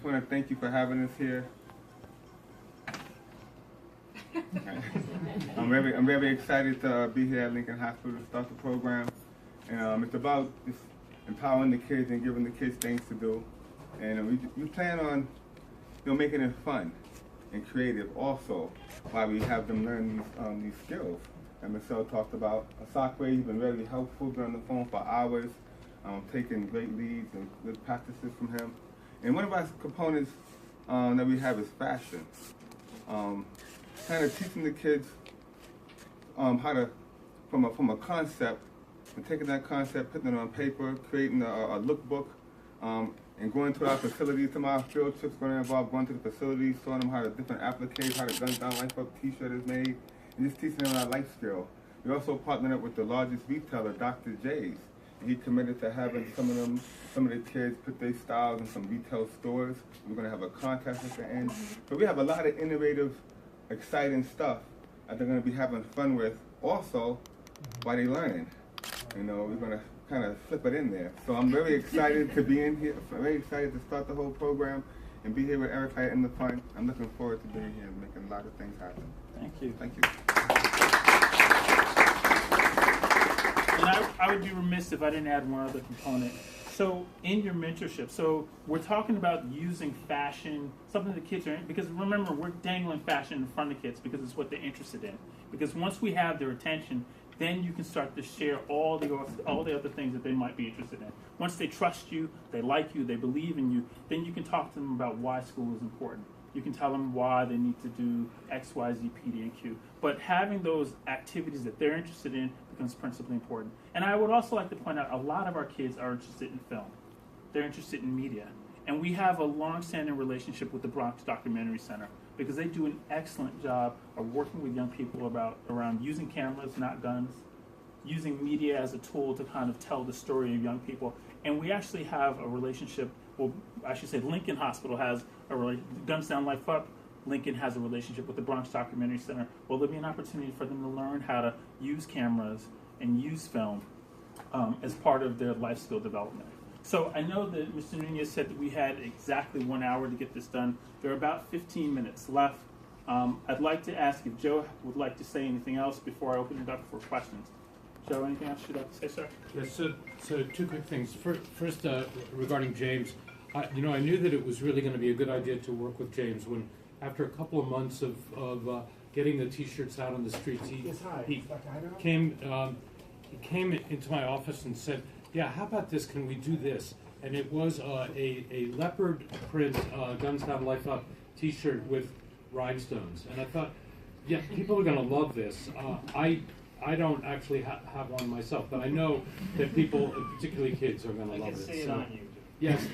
want to thank you for having us here. I'm very excited to be here at Lincoln Hospital to start the program. And it's about just empowering the kids and giving the kids things to do. And we plan on making it fun and creative also while we have them learn these skills. And Michelle talked about Sakwe. He's been really helpful, been on the phone for hours, taking great leads and good practices from him. And one of our components that we have is fashion. Kind of teaching the kids how to, from a concept, and taking that concept, putting it on paper, creating a lookbook, and going to our facilities. Some of our field trips going to involve going to the facilities, showing them how the different appliques, how the GunsDown LifeUp t-shirt is made, and just teaching them our life skill. We also partnered up with the largest retailer, Dr. J's. And he committed to having some of the kids put their styles in some retail stores. We're going to have a contest at the end. So we have a lot of innovative, exciting stuff that they're going to be having fun with also while they're learning. We're going to kind of slip it in there. So I'm very excited to be in here, very excited to start the whole program and be here with Erica in the front. I'm looking forward to being here and making a lot of things happen. Thank you. Thank you. And I would be remiss if I didn't add one other component. So in your mentorship, so we're talking about using fashion, something the kids are in, because remember, we're dangling fashion in front of kids because it's what they're interested in. Because once we have their attention, then you can start to share all the other things that they might be interested in. Once they trust you, they like you, they believe in you, then you can talk to them about why school is important. You can tell them why they need to do X, Y, Z, P, D, and Q. But having those activities that they're interested in becomes principally important. And I would also like to point out a lot of our kids are interested in film. They're interested in media. And we have a long-standing relationship with the Bronx Documentary Center because they do an excellent job of working with young people around using cameras, not guns, using media as a tool to kind of tell the story of young people. And we actually have a relationship, well, I should say Lincoln Hospital has GunsDown LifeUp. Lincoln has a relationship with the Bronx Documentary Center. Well, there'll be an opportunity for them to learn how to use cameras and use film as part of their life skill development. So I know that Mr. Nunez said that we had exactly 1 hour to get this done. There are about 15 minutes left. I'd like to ask if Joe would like to say anything else before I open it up for questions. Joe, anything else you'd like to say, sir? Yes, so two quick things. First, regarding James, I knew that it was really going to be a good idea to work with James when, after a couple of months of getting the T-shirts out on the streets, he came into my office and said, "Yeah, how about this? Can we do this?" And it was a leopard print GunsDown LifeUp T-shirt with rhinestones. And I thought, yeah, people are going to love this. I don't actually have one myself, but I know that people, particularly kids, are going to love it. I can see it on you. Yes.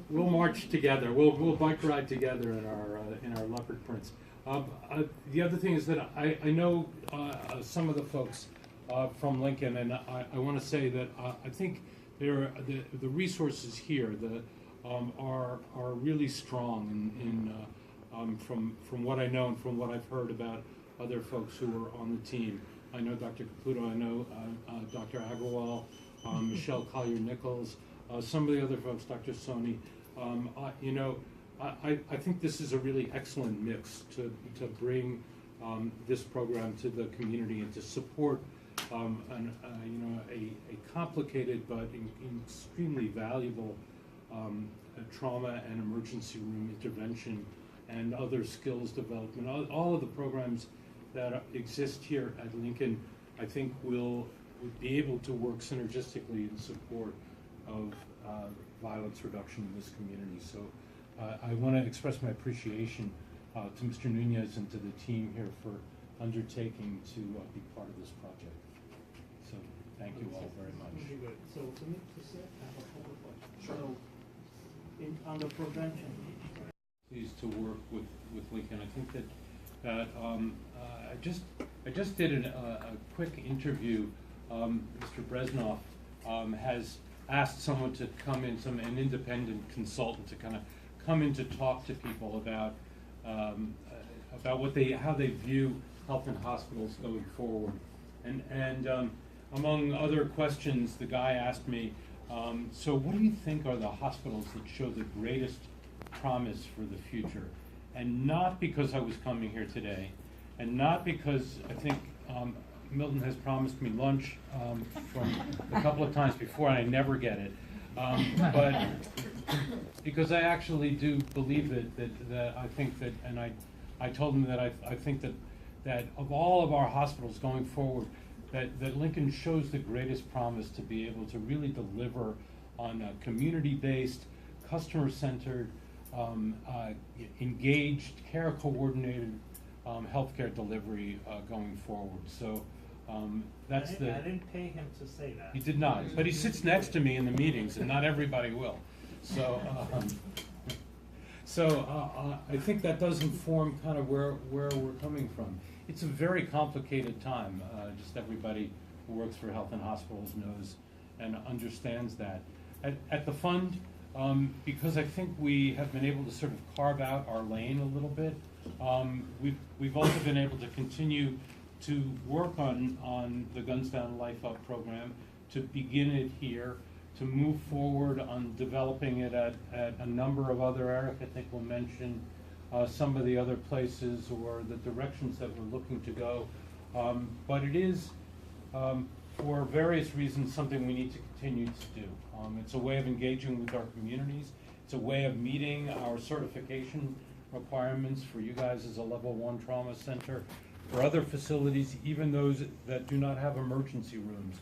We'll march together. We'll bike ride together in our leopard prints. The other thing is that I know some of the folks from Lincoln, and I want to say that I think the resources here are really strong from what I know and from what I've heard about other folks who are on the team. I know Dr. Caputo, I know Dr. Agarwal, Michelle Collier-Nichols, some of the other folks, Dr. Soni. I think this is a really excellent mix to bring this program to the community and to support a complicated but extremely valuable trauma and emergency room intervention and other skills development. All of the programs that exist here at Lincoln, I think, will be able to work synergistically in support of violence reduction in this community. So I want to express my appreciation to Mr. Nunez and to the team here for undertaking to be part of this project. So thank you all very much. Very good. So for me to say, I have a couple of questions. Sure. So on the prevention. Pleased to work with Lincoln. I think that I just did a quick interview. Mr. Bresnoff has asked someone to come in, an independent consultant, to kind of come in to talk to people about how they view health in hospitals going forward. And among other questions, the guy asked me, So what do you think are the hospitals that show the greatest promise for the future? And not because I was coming here today, and not because I think Milton has promised me lunch from a couple of times before and I never get it, but because I actually do believe that I think that, and I told him that I think that of all of our hospitals going forward, that Lincoln shows the greatest promise to be able to really deliver on a community-based, customer-centered, engaged, care-coordinated healthcare delivery going forward. So that's I didn't pay him to say that. He did not, but he sits next to me in the meetings, and not everybody will. So, I think that does inform kind of where we're coming from. It's a very complicated time. Just everybody who works for health and hospitals knows and understands that. At the fund, because I think we have been able to sort of carve out our lane a little bit, we've also been able to continue to work on the GunsDown LifeUp program, to begin it here, to move forward on developing it at a number of other areas. I think we'll mention some of the other places or the directions that we're looking to go. But it is, for various reasons, something we need to continue to do. It's a way of engaging with our communities. It's a way of meeting our certification requirements for you guys as a level 1 trauma center. For other facilities, even those that do not have emergency rooms,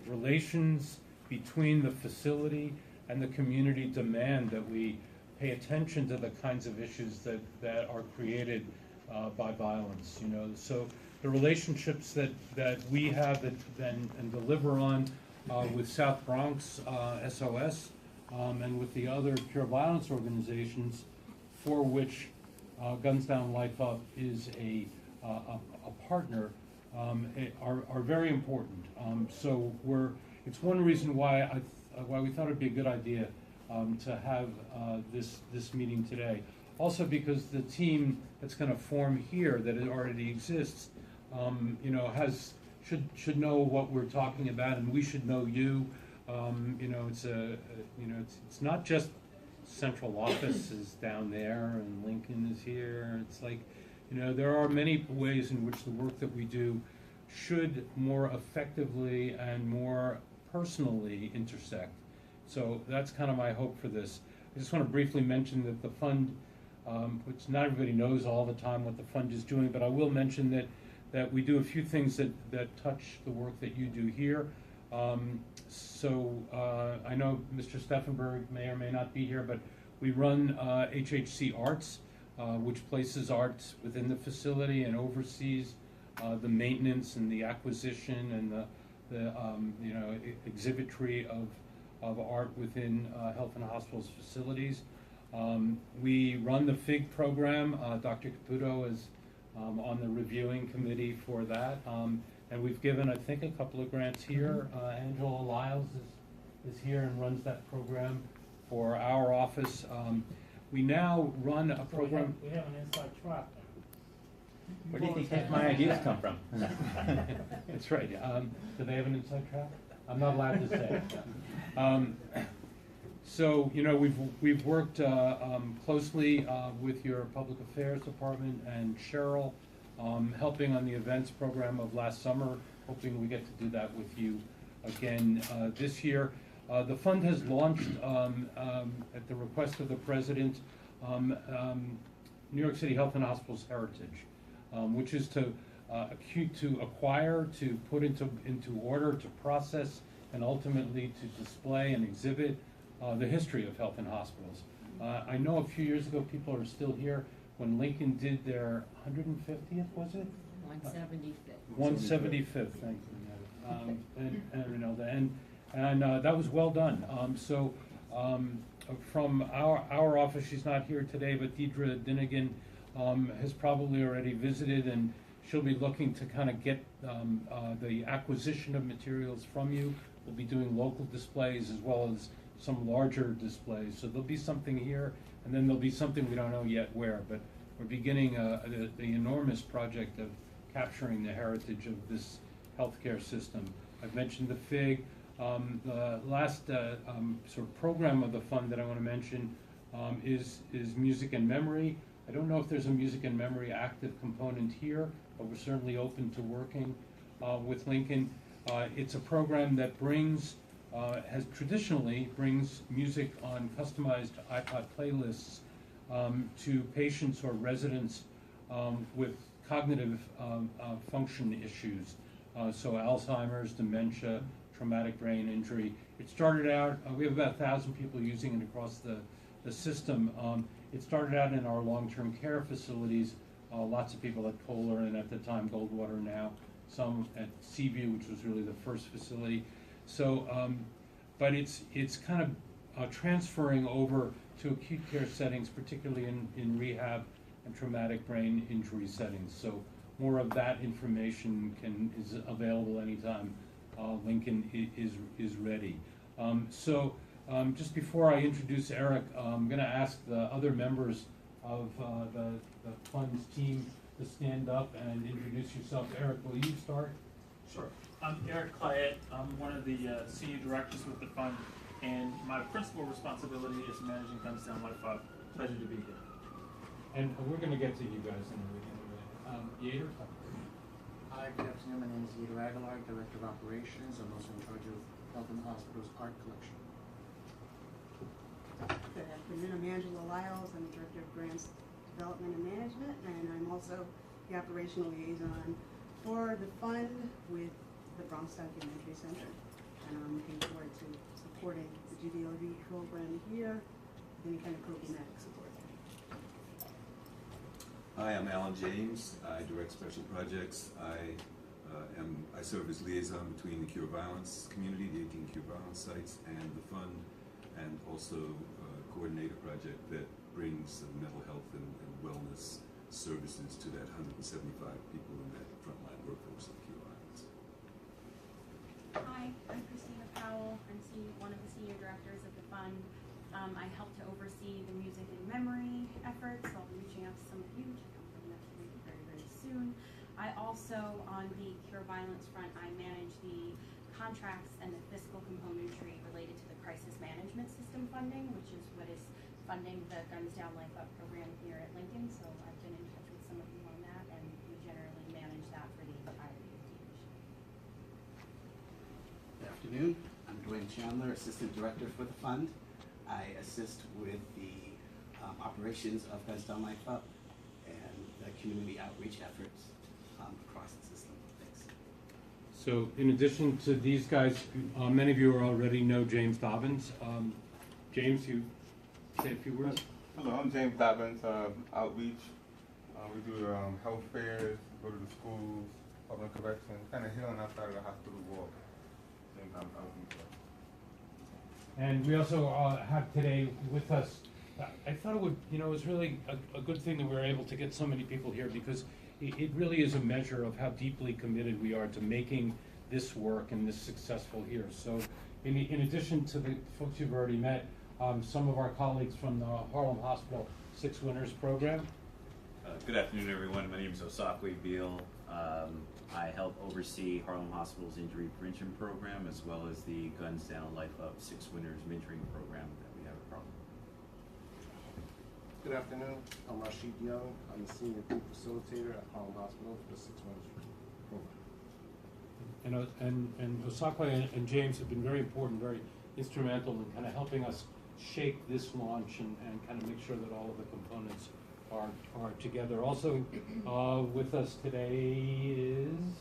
relations between the facility and the community demand that we pay attention to the kinds of issues that are created by violence. So the relationships that we have and deliver on with South Bronx SOS and with the other pure violence organizations, for which GunsDown LifeUp is a partner, are very important. So it's one reason why we thought it'd be a good idea to have this meeting today. Also because the team that's going to form here, that it already exists, should know what we're talking about, and we should know you. It's not just central office is down there and Lincoln is here. It's like, there are many ways in which the work that we do should more effectively and more personally intersect. So that's kind of my hope for this. I just want to briefly mention that the fund, which not everybody knows all the time what the fund is doing, but I will mention that we do a few things that touch the work that you do here. I know Mr. Steffenberg may or may not be here, but we run HHC Arts, which places arts within the facility and oversees the maintenance and the acquisition and the exhibitry of art within health and hospitals facilities. We run the FIG program. Dr. Caputo is on the reviewing committee for that. And we've given, I think, a couple of grants here. Angela Lyles is here and runs that program for our office. We now run a program. We have an inside track. Where do you think my ideas come from? That's right. Do they have an inside track? I'm not allowed to say. So we've worked closely with your public affairs department and Cheryl, helping on the events program of last summer. Hoping we get to do that with you again this year. The fund has launched at the request of the president New York City Health and Hospitals Heritage, which is to acquire, to put into order, to process, and ultimately to display and exhibit the history of health and hospitals. I know a few years ago people are still here when Lincoln did their 150th, was it? 175th. 175th, thank you. And that was well done. From our office, she's not here today, but Deidre Dinnigan has probably already visited, and she'll be looking to kind of get the acquisition of materials from you. We'll be doing local displays as well as some larger displays. So there'll be something here, and then there'll be something we don't know yet where, but we're beginning the enormous project of capturing the heritage of this healthcare system. I've mentioned the FIG. The last sort of program of the fund that I want to mention is Music and Memory. I don't know if there's a Music and Memory active component here, but we're certainly open to working with Lincoln. It's a program that has traditionally brings music on customized iPod playlists to patients or residents with cognitive function issues, so Alzheimer's, dementia, traumatic brain injury. It started out, we have about 1,000 people using it across the system. It started out in our long-term care facilities, lots of people at Kohler and at the time Goldwater now, some at Seaview, which was really the first facility. So, but it's kind of transferring over to acute care settings, particularly in rehab and traumatic brain injury settings. So more of that information is available anytime Lincoln is ready. Just before I introduce Eric, I'm going to ask the other members of the fund's team to stand up and introduce yourself. Eric, will you start? Sure. I'm Eric Clayette. I'm one of the senior directors with the fund, and my principal responsibility is managing GunsDown LifeUp. Pleasure to be here. And we're going to get to you guys in a minute. Yater? Hi, good afternoon. My name is Yater Aguilar, Director of Operations. I'm also in charge of Health and Hospitals Art Collection. Good afternoon. I'm Angela Lyles. I'm Director of Grants Development and Management, and I'm also the operational liaison for the fund with the Bronx Documentary Center. And I'm looking forward to supporting the GDLD program here, any kind of programmatic support. Hi, I'm Alan James. I direct special projects. I serve as liaison between the Cure Violence community, the 18 Cure Violence sites, and the fund, and also coordinate a project that brings mental health and wellness services to that 175 people in that frontline workforce of Cure Violence. Hi, I'm Christina Powell. I'm one of the senior directors of the fund. I help to oversee the music and memory efforts. I'll be reaching out to some of you to come from next week very, very soon. I also, on the Cure Violence front, I manage the contracts and the fiscal componentry related to the crisis management system funding, which is what is funding the GunsDown LifeUp program here at Lincoln. So I've been in touch with some of you on that, and we generally manage that for the entirety of the division. Good afternoon. I'm Dwayne Chandler, Assistant Director for the fund. I assist with the operations of GunsDown LifeUp and the community outreach efforts across the system. Thanks. So in addition to these guys, many of you already know James Dobbins. James, you say a few words? Hello, I'm James Dobbins, Outreach. We do health fairs, go to the schools, public corrections, kind of here on outside of the hospital wall. James Dobbins Outreach. And we also have today with us, I thought it would, it was really a good thing that we were able to get so many people here, because it really is a measure of how deeply committed we are to making this work and this successful here. So in addition to the folks you've already met, some of our colleagues from the Harlem Hospital Six Winners program. Good afternoon, everyone. My name is Osakwe Beal. I help oversee Harlem Hospital's Injury Prevention Program, as well as the GunsDown LifeUp Six Winners Mentoring Program that we have at Harlem. Good afternoon. I'm Rashid Young. I'm the Senior Group Facilitator at Harlem Hospital for the Six Winners Program. And Osakwe and James have been very important, very instrumental in kind of helping us shape this launch and kind of make sure that all of the components are together. Also with us today is...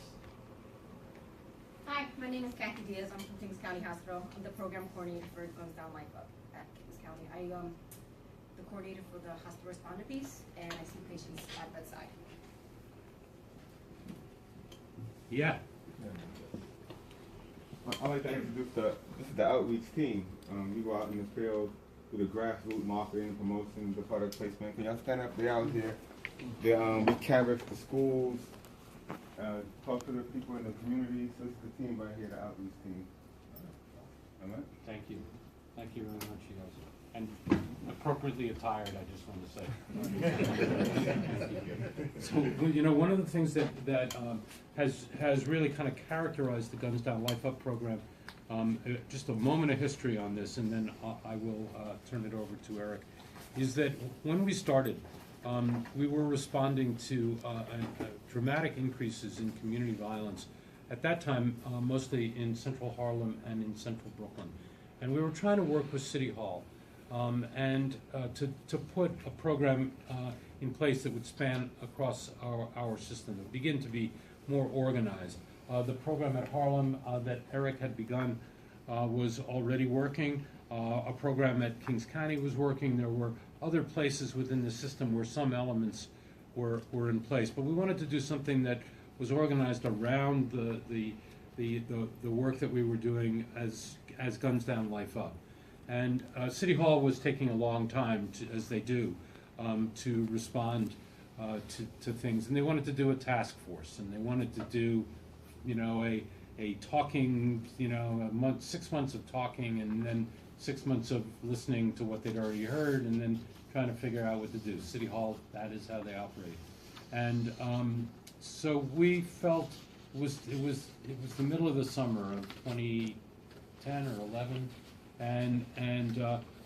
Hi, my name is Kathy Diaz. I'm from Kings County Hospital. I'm the program coordinator for GunsDown LifeUp at Kings County. I'm the coordinator for the hospital responder piece, and I see patients at bedside. Yeah. I'd like to introduce this is the outreach team. We go out in the field, do the grassroots marketing, promotion, the product placement. Can y'all stand up? They're out here. We canvass the schools, talk to the people in the community. So it's the team right here, the outreach team. All right? Thank you. Thank you very much, you guys. And appropriately attired, I just want to say. So, you know, one of the things that has really kind of characterized the GunsDown LifeUp program, just a moment of history on this, and then I will turn it over to Eric, is that when we started, we were responding to dramatic increases in community violence, at that time mostly in central Harlem and in central Brooklyn. And we were trying to work with City Hall to put a program in place that would span across our system, that would begin to be more organized. The program at Harlem that Eric had begun was already working. A program at Kings County was working. There were other places within the system where some elements were in place. But we wanted to do something that was organized around the work that we were doing as GunsDown LifeUp. And City Hall was taking a long time, as they do, to respond to things. And they wanted to do a task force, and they wanted to do, you know, a talking, you know, 6 months of talking, and then 6 months of listening to what they'd already heard, and then trying to figure out what to do. City Hall, that is how they operate. And so we felt it was the middle of the summer of 2010 or 11, and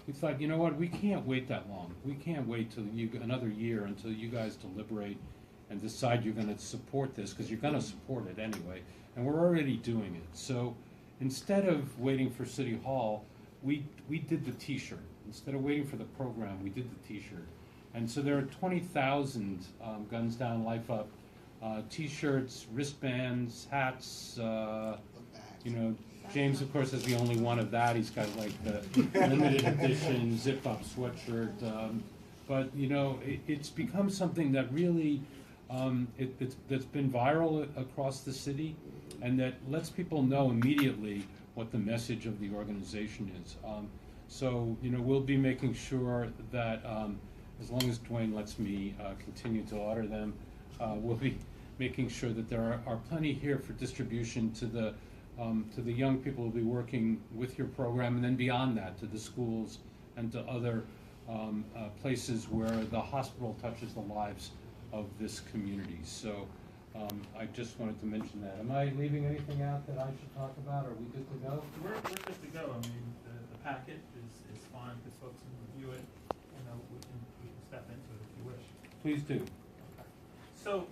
we thought, you know what, we can't wait that long. We can't wait till another year until you guys deliberate and decide you're going to support this, because you're going to support it anyway, and we're already doing it. So instead of waiting for City Hall, we did the T-shirt. Instead of waiting for the program, we did the T-shirt. And so there are 20,000 GunsDown LifeUp T-shirts, wristbands, hats. You know, James, of course, is the only one of that. He's got like the limited edition zip-up sweatshirt. But you know, it's become something that really that's been viral across the city, and that lets people know immediately what the message of the organization is. So you know, we'll be making sure that as long as Dwayne lets me continue to order them, we'll be making sure that there are plenty here for distribution to the young people who will be working with your program, and then beyond that to the schools and to other places where the hospital touches the lives of this community. So I just wanted to mention that. Am I leaving anything out that I should talk about? Are we good to go? We're good to go. I mean, the packet is fine because folks can review it. You know, we can step into it if you wish. Please do. Okay. So